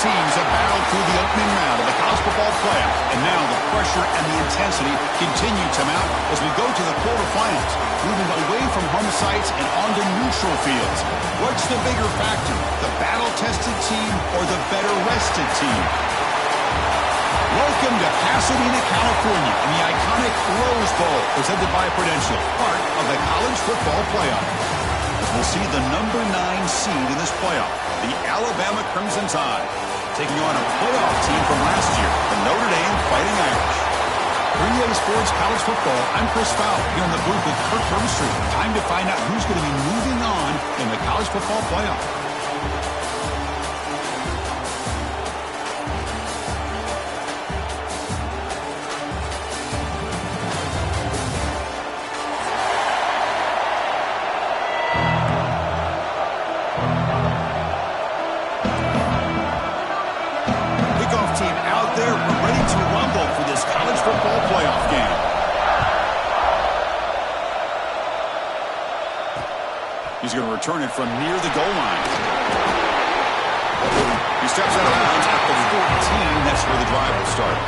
teams have battled through the opening round of the college football playoff, and now the pressure and the intensity continue to mount as we go to the quarterfinals, moving away from home sites and onto neutral fields. What's the bigger factor, the battle-tested team or the better-rested team? Welcome to Pasadena, California, in the iconic Rose Bowl, presented by Prudential, part of the college football playoff. We'll see the number 9 seed in this playoff, the Alabama Crimson Tide, taking on a playoff team from last year, the Notre Dame Fighting Irish. 3A Sports College Football, I'm Chris Fowler, here in the booth with Kirk Herbstreit. Time to find out who's going to be moving on in the college football playoff. He's going to return it from near the goal line. He steps out of bounds at the 14. That's where the drive will start.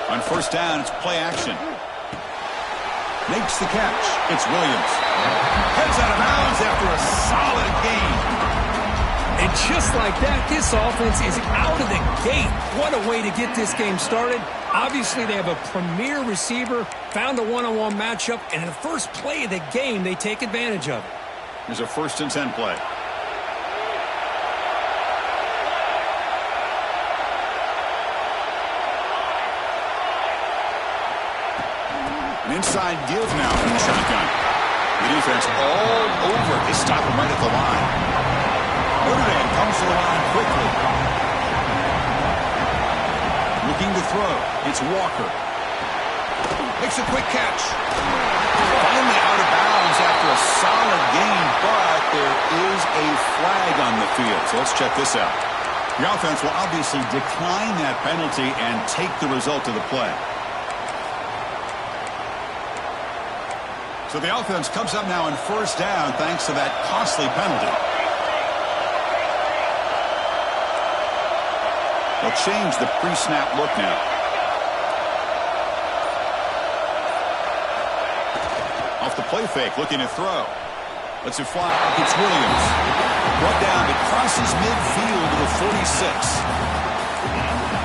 On first down, it's play action. Makes the catch. It's Williams. Heads out of bounds after a solid gain. And just like that, this offense is out of the gate. What a way to get this game started. Obviously, they have a premier receiver, found a one-on-one matchup, and in the first play of the game, they take advantage of it. Here's a 1st and 10 play. An inside give now from the shotgun. The defense all over. They stop him right at the line. Notre Dame comes to the line quickly. Looking to throw. It's Walker. Makes a quick catch. Finally out of bounds after a solid gain, but there is a flag on the field. So let's check this out. The offense will obviously decline that penalty and take the result of the play. So the offense comes up now in first down thanks to that costly penalty. They'll change the pre-snap look now. Off the play fake, looking to throw. Lets it fly. It's Williams. Brought down, but crosses midfield to the 46.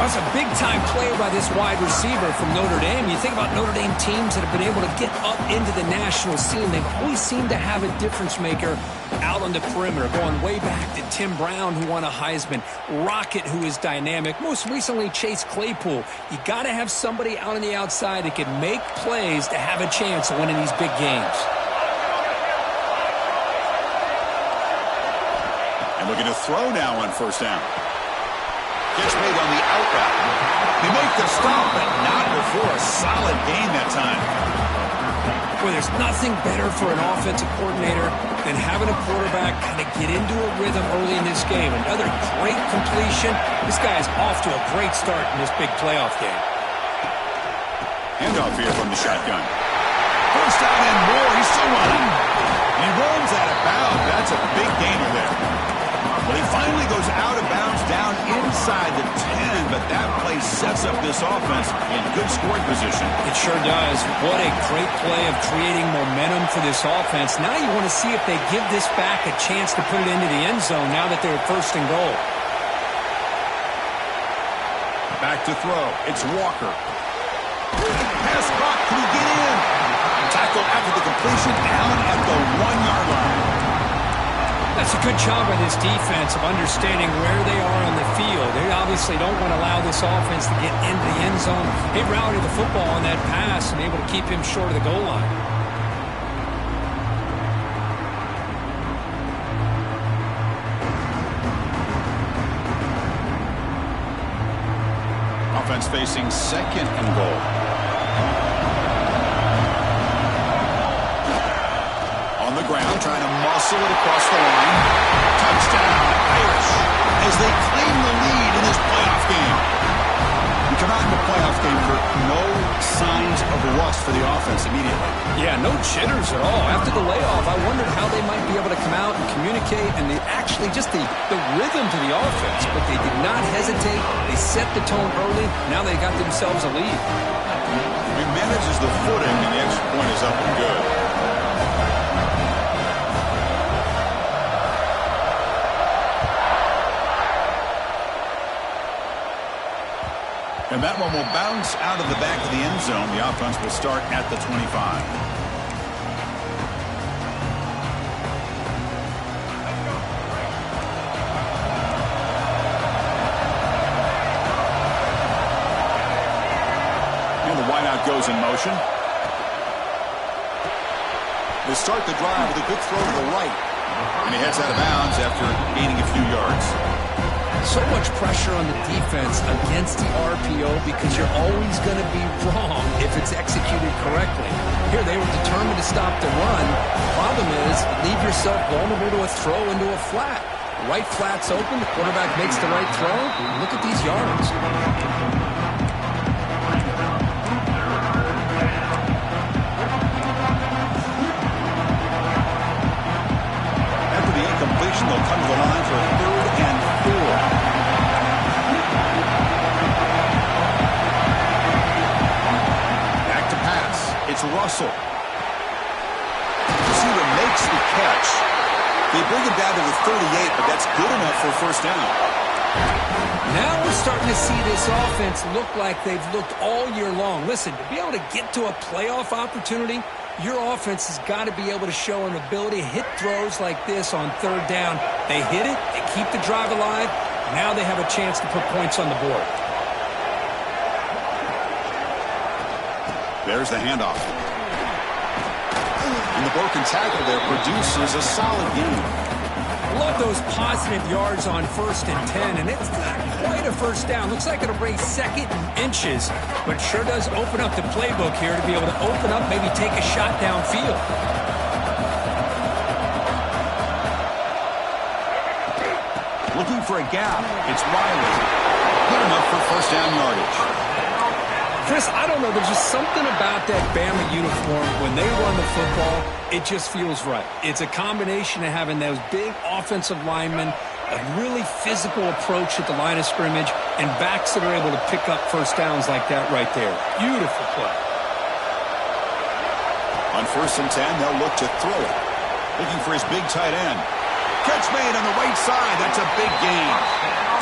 That's a big-time play by this wide receiver from Notre Dame. You think about Notre Dame teams that have been able to get up into the national scene. They've always seemed to have a difference maker out on the perimeter, going way back to Tim Brown, who won a Heisman, Rocket, who is dynamic, most recently Chase Claypool. You got to have somebody out on the outside that can make plays to have a chance of winning these big games. And looking to throw now on first down. Gets made on the out route. They make the stop, but not before a solid gain that time. Well, there's nothing better for an offensive coordinator than having a quarterback kind of get into a rhythm early in this game. Another great completion. This guy is off to a great start in this big playoff game. Handoff here from the shotgun. First down and more. He's still running. He runs out of bounds. That's a big gainer there. Well, he finally goes out of bounds down inside the 10, but that play sets up this offense in good scoring position. It sure does. What a great play of creating momentum for this offense. Now you want to see if they give this back a chance to put it into the end zone now that they're first and goal. Back to throw. It's Walker. Pass caught. Can he get in? Tackle after the completion down at the 1-yard line. That's a good job by this defense of understanding where they are on the field. They obviously don't want to allow this offense to get into the end zone. They routed the football on that pass and able to keep him short of the goal line. offense facing second and goal. On the ground, trying to muscle it across the line. Touchdown, Irish, as they claim the lead in this playoff game. We come out in the playoff game for no signs of rust for the offense immediately. Yeah, no jitters at all. After the layoff, I wondered how they might be able to come out and communicate, and actually just the rhythm to the offense. But they did not hesitate. They set the tone early. Now they got themselves a lead. He manages the footing, and the extra point is up and good. And that one will bounce out of the back of the end zone. The offense will start at the 25. And the wideout goes in motion. They start the drive with a good throw to the right. And he heads out of bounds after gaining a few yards. So much pressure on the defense against the RPO because you're always going to be wrong if it's executed correctly. Here, they were determined to stop the run. Problem is, leave yourself vulnerable to a throw into a flat. The right flat's open, the quarterback makes the right throw. Look at these yards. After the incompletion, they'll come to the line for a 3rd and 4. It's Russell. Receiver makes the catch. They bring him down to the 38, but that's good enough for a first down. Now we're starting to see this offense look like they've looked all year long. Listen, to be able to get to a playoff opportunity, your offense has got to be able to show an ability to hit throws like this on 3rd down. They hit it, they keep the drive alive. Now they have a chance to put points on the board. There's the handoff. And the broken tackle there produces a solid game. Love those positive yards on 1st and 10, and it's not quite a first down. Looks like it'll bring 2nd and inches, but sure does open up the playbook here to be able to open up, maybe take a shot downfield. Looking for a gap. It's Riley. Good enough for first down yardage. Chris, I don't know. There's just something about that Bama uniform. When they run the football, it just feels right. It's a combination of having those big offensive linemen, a really physical approach at the line of scrimmage, and backs that are able to pick up first downs like that right there. Beautiful play. On 1st and 10, they'll look to throw it. Looking for his big tight end. Catch made on the right side. That's a big gain.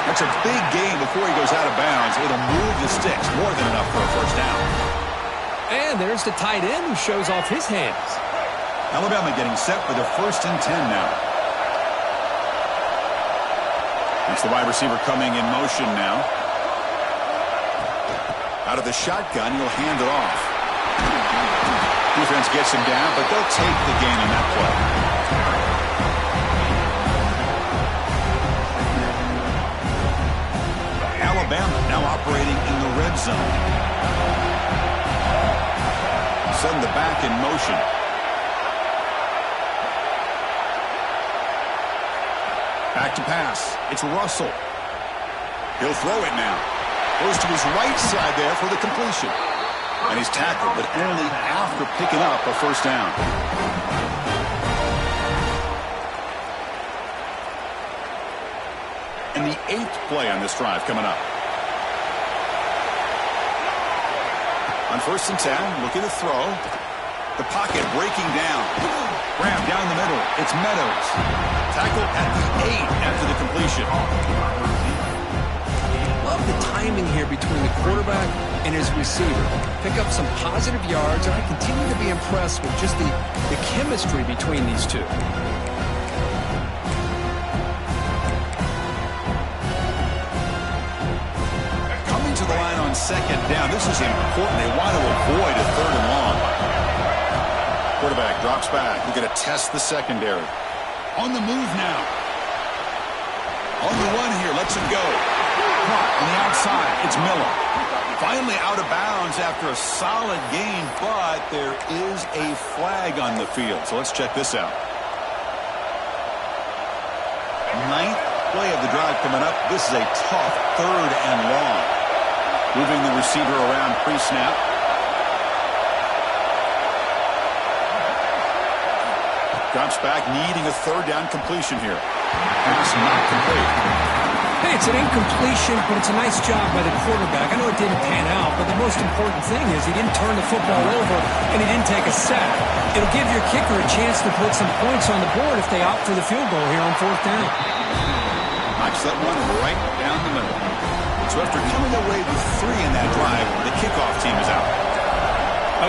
That's a big gain before he goes out of bounds. It'll move the sticks more than enough for a first down. And there's the tight end who shows off his hands. Alabama getting set for their 1st and 10 now. It's the wide receiver coming in motion now. Out of the shotgun, he'll hand it off. Defense gets him down, but they'll take the gain on that play. Alabama now operating in the red zone. Send the back in motion. Back to pass. It's Russell. He'll throw it now. Goes to his right side there for the completion. And he's tackled, but only after picking up a first down. And the 8th play on this drive coming up. On 1st and 10, looking to throw. The pocket breaking down. Grab down the middle. It's Meadows. Tackle at the 8 after the completion. Love the timing here between the quarterback and his receiver. Pick up some positive yards, and I continue to be impressed with just the chemistry between these two. To the line on 2nd down. This is important. They want to avoid a 3rd and long. Quarterback drops back. We're going to test the secondary. On the move now. On the run here. Lets him go. Caught on the outside. It's Miller. Finally out of bounds after a solid gain, but there is a flag on the field. So let's check this out. Ninth play of the drive coming up. This is a tough 3rd and long. Moving the receiver around pre-snap. Drops back, needing a 3rd down completion here. Pass not complete. Hey, it's an incompletion, but it's a nice job by the quarterback. I know it didn't pan out, but the most important thing is he didn't turn the football over and he didn't take a sack. It'll give your kicker a chance to put some points on the board if they opt for the field goal here on 4th down. Knocks that one right down the middle. So after coming away with 3 in that drive, the kickoff team is out.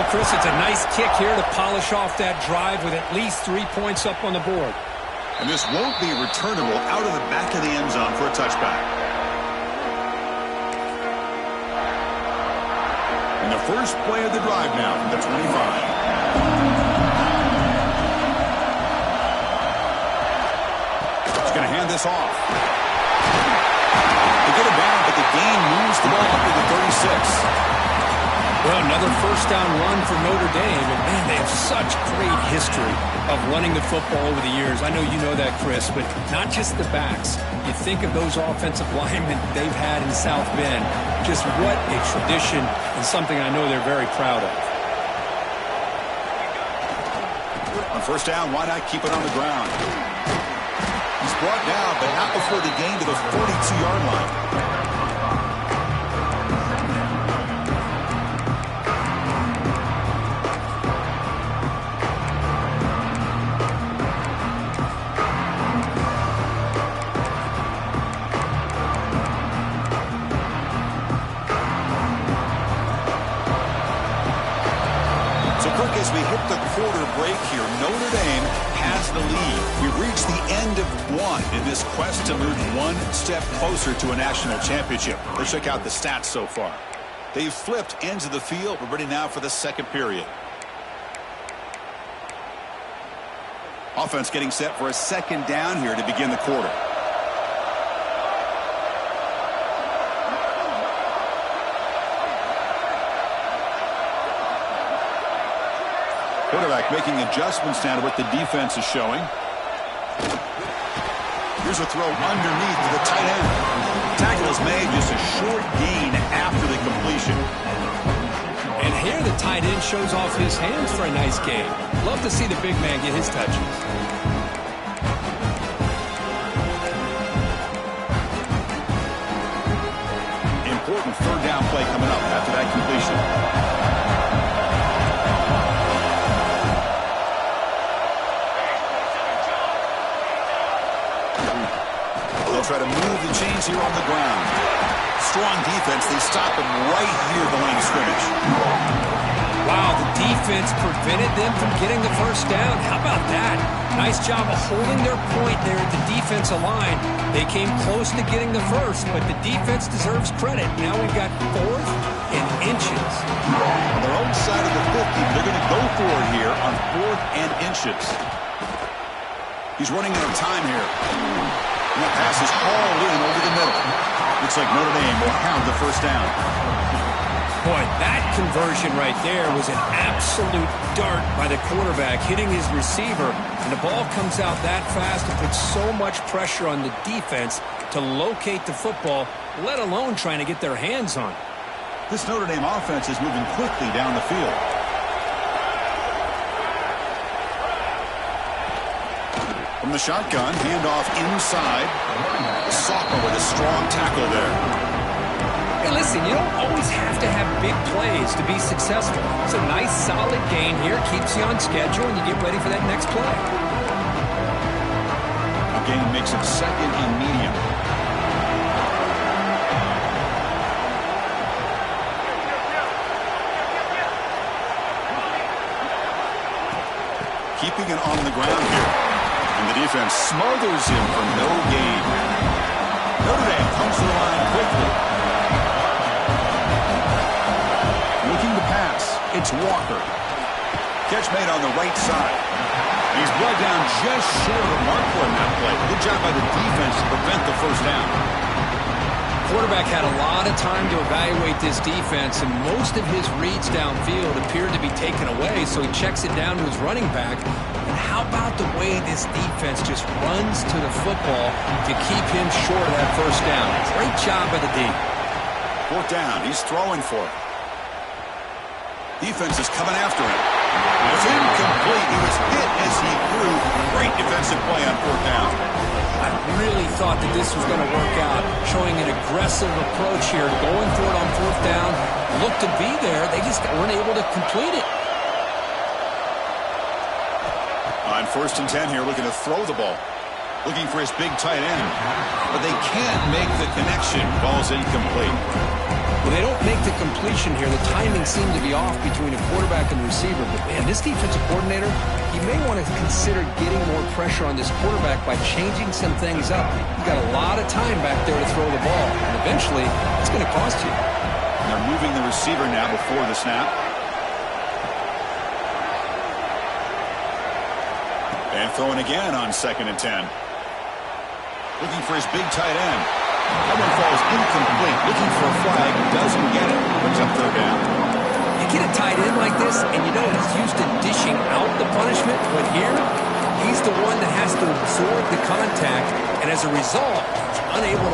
Oh, Chris, it's a nice kick here to polish off that drive with at least 3 points up on the board. And this won't be returnable out of the back of the end zone for a touchback. And the first play of the drive now from the 25. He's going to hand this off. They get it down, but the gain moves the ball up to the 36. Well, another first down run for Notre Dame, and man, they have such great history of running the football over the years. I know you know that, Chris, but not just the backs. You think of those offensive linemen they've had in South Bend. Just what a tradition and something I know they're very proud of. On first down, why not keep it on the ground? He's brought down, but not before the gain to the 42-yard line. As we hit the quarter break here, Notre Dame has the lead. We've reached the end of 1 in this quest to move 1 step closer to a national championship. Let's check out the stats so far. They've flipped ends of the field. We're ready now for the second period. Offense getting set for a 2nd down here to begin the quarter. Quarterback making adjustments down to what the defense is showing. Here's a throw underneath to the tight end. Tackle is made, just a short gain after the completion. And here the tight end shows off his hands for a nice gain. Love to see the big man get his touches. Important 3rd down play coming up after that completion. Try to move the chains here on the ground. Strong defense. They stop him right here at the line of scrimmage. Wow, the defense prevented them from getting the first down. How about that? Nice job of holding their point there at the defensive line. They came close to getting the first, but the defense deserves credit. Now we've got 4th and inches. On their own side of the 50, they're going to go for it here on 4th and inches. He's running out of time here. And that pass is hauled in over the middle. Looks like Notre Dame will have the first down. Boy, that conversion right there was an absolute dart by the quarterback hitting his receiver. And the ball comes out that fast and puts so much pressure on the defense to locate the football, let alone trying to get their hands on it. This Notre Dame offense is moving quickly down the field. From the shotgun, handoff inside. Sophomore with a strong tackle there. Hey, listen, you don't always have to have big plays to be successful. It's a nice, solid gain here. Keeps you on schedule, and you get ready for that next play. A gain makes it 2nd and medium. Keeping it on the ground here. And the defense smothers him for no gain. Notre Dame comes to the line quickly. Looking to pass. It's Walker. Catch made on the right side. He's brought down just short of the mark for him that play. Good job by the defense to prevent the first down. quarterback had a lot of time to evaluate this defense, and most of his reads downfield appeared to be taken away, so he checks it down to his running back. And how about the way this defense just runs to the football to keep him short of that first down? Great job by the D. Fourth down. He's throwing for it. Defense is coming after him. It's incomplete. He was hit as he threw. Great defensive play on fourth down. I really thought that this was going to work out, showing an aggressive approach here, going for it on fourth down. Looked to be there. They just weren't able to complete it. On 1st and 10 here, looking to throw the ball. Looking for his big tight end. But they can't make the connection. Ball's incomplete. Well, they don't make the completion here. The timing seemed to be off between a quarterback and the receiver. But, man, this defensive coordinator, he may want to consider getting more pressure on this quarterback by changing some things up. You've got a lot of time back there to throw the ball. And eventually, it's going to cost you. They're moving the receiver now before the snap. And throwing again on 2nd and 10. Looking for his big tight end. That one falls incomplete. Looking for a flag. Doesn't get it. Brings up 3rd down. You get a tight end like this, and you know he's used to dishing out the punishment. But here, he's the one that has to absorb the contact. And as a result, he's unable to